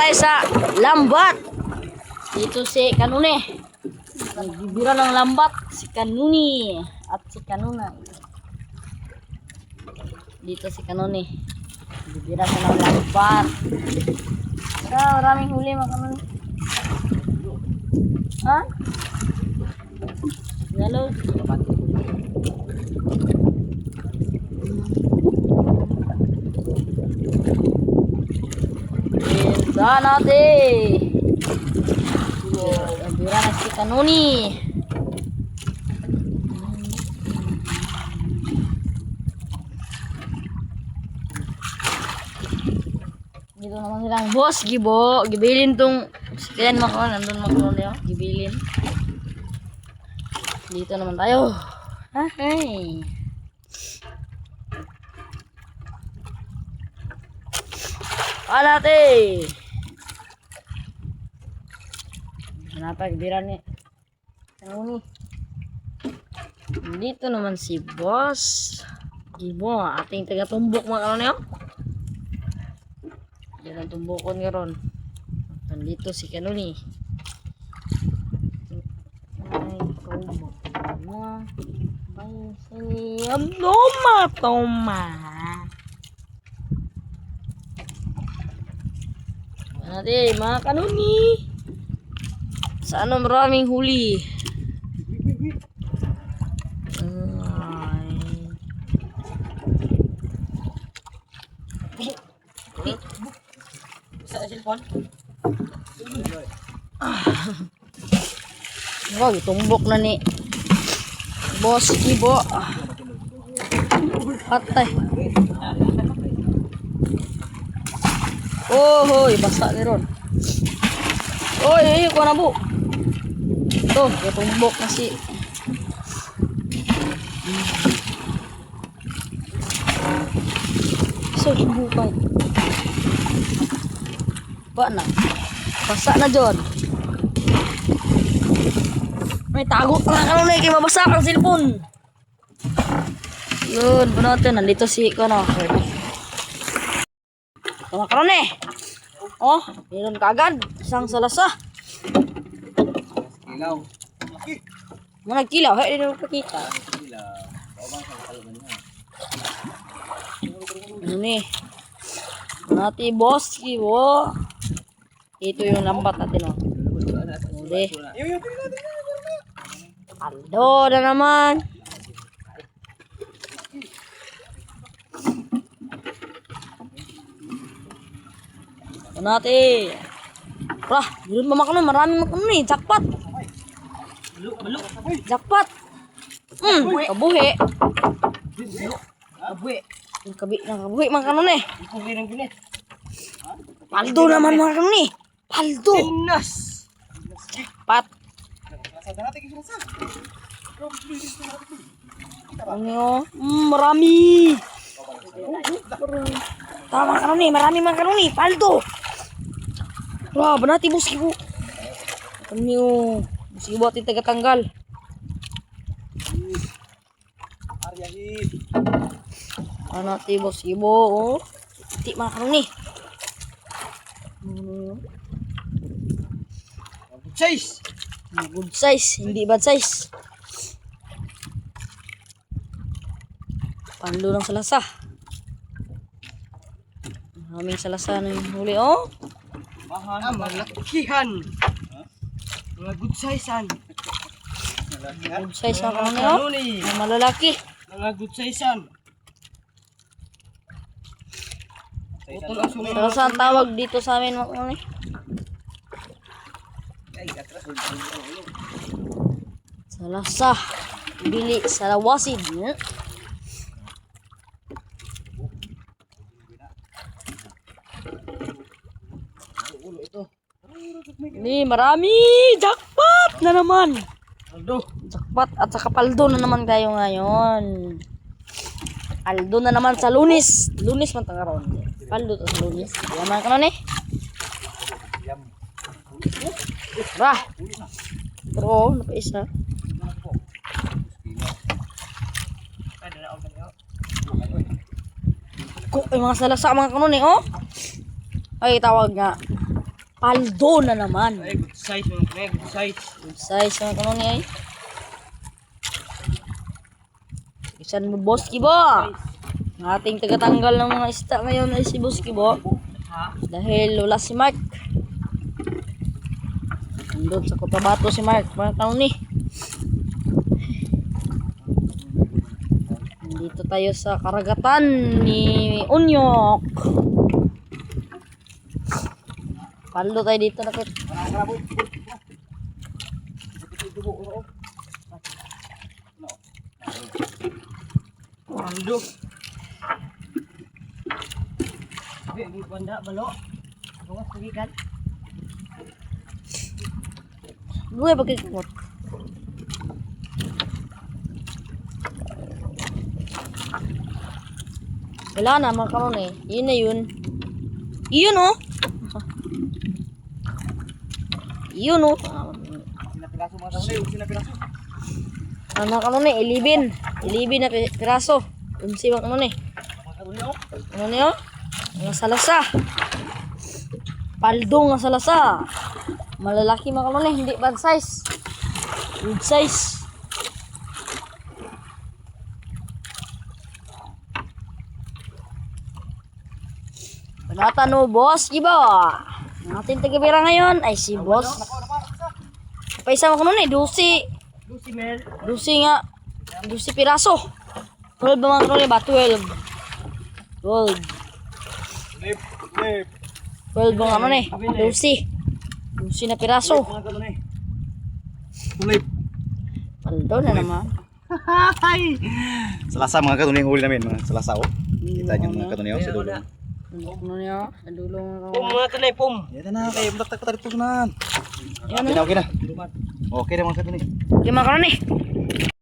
tayo sa lambat. Dito si Kanune. Nagbibira ng lambat si Kanuni at si Kanuna. Dito si Kanune. Nagbibira siya ng lambat. Maraming huli mga Kanune. Ha? Hello? Pinsa natin. Nagbibira na si Kanuni. Dito naman silang boss, gibo. Gibilin tong Yan makaon, nandun makaon yun. Gibilin. Dito naman tayo. Hey. Alate. Kenapa gibiran nih? Ini. Dito naman si boss. Gibo, ating taga tumbok makaon yun. Yan ang tumbokon nga ron. Nandito si Kanuni. Ay, toma. Ay, siyam. Toma. Natin, mga Kanuni. Saan ang maraming huli? Sa cellphone? Wag, tumbok na ni Boss Kibo. Patay. Oh, hoy, basta ni ron. Oy, ko na bu. Tuh, tumbok na si so bukan. Ba na. Basa na John. May tago na Kanuni kay mabasa ang cellphone. Yun, bunotin nandito si Kono. Tama Kanuni. Oh, meron kagad isang salasa. Kilaw. Mana kilaw, hay dito pakita. Ano ni? Nati boss kiwo. Ito yung lambat natin oh. Uli. Aldo na naman. Ito natin. Wah, yun mamakano, maraming makano eh. Jackpot. Jackpot. Kabuhi. Kabuhi. Kabuhi makano eh. Paldo naman makano eh. Paldo. Pinas. Jackpot. Ano? Marami. Tama makano eh. Marami makano eh. Paldo. Wah, benati bos ibu. Ano? Bos ibu atin taga-tanggal. Ano ti bos ibu? Oh. Ti makano nih. Good size. Good size, hindi bad size. Pando ng salasa. Maraming salasa na yung huli, oh. Malakihan. Mga good size-an. Good size na kano niyo. Ang malalaki. Mga good size-an. Salasa ang tawag dito sa amin, mga ni. Salasa. Bili salawasin. Ni marami jackpot na naman. Aldo. Jackpot at saka paldo na naman kayo ngayon. Aldo na naman sa Lunes. Lunes man tangaron. Paldo to sa Lunes. Yaman ka na ni. Bah. Pero napaisa. Ay mga salasa mga Kanuni oh. Ay tawag nga. Paldo na naman. Ay, good size mga pre, good size. Good size mga kanoni ay. Isan mo boss Kibo. Ang ating tagatanggal ng mga isda ngayon ay si Boss Kibo. Ha? Dahil wala si Mark. Nandun sa Cotabato si Mark. Mga kanoni. Dito tayo sa karagatan ni Unyok. Paldo tayo dito na kit. Aldo. Sabi, banda, balo. Gawas, pagikan. Gue pakai kumot. Wala na mga karon eh. Yun na yun. Yun oh. Yun oh. Sinapiraso mga kanunay, sinapiraso. Mga karon eh. 11 na piraso. Unsi mga karon eh. Mga kanunay, oh. Ano niyo? Mga salasa. Paldo nga salasa. Malalaki mga karon eh. Hindi bad size. Good size. Panatan mo, boss, Kibo. Ang ating tagabira ngayon ay si boss. Paisa mo ko nun eh, dusi. Lucy Mel. Dusi nga. Dusi piraso. 12 ba mga kanuli ba? 12. 12. Lip, lip. 12 ba nga nun eh. Dusi. Dusi na piraso. Mga kanunay. Tulip. Paldo na naman. Hay! Salasa mga katunay yung huli namin, mga salasa oh. Kita niyo mga katunay oh, sa dulo. Ano niya? Sa dulo nga Pum mga kanunay, pum. Yan na, kayo bulak pa dito sunan. Yan Okay na. na, okay na. Okay na mga katunay. Okay mga kanuli.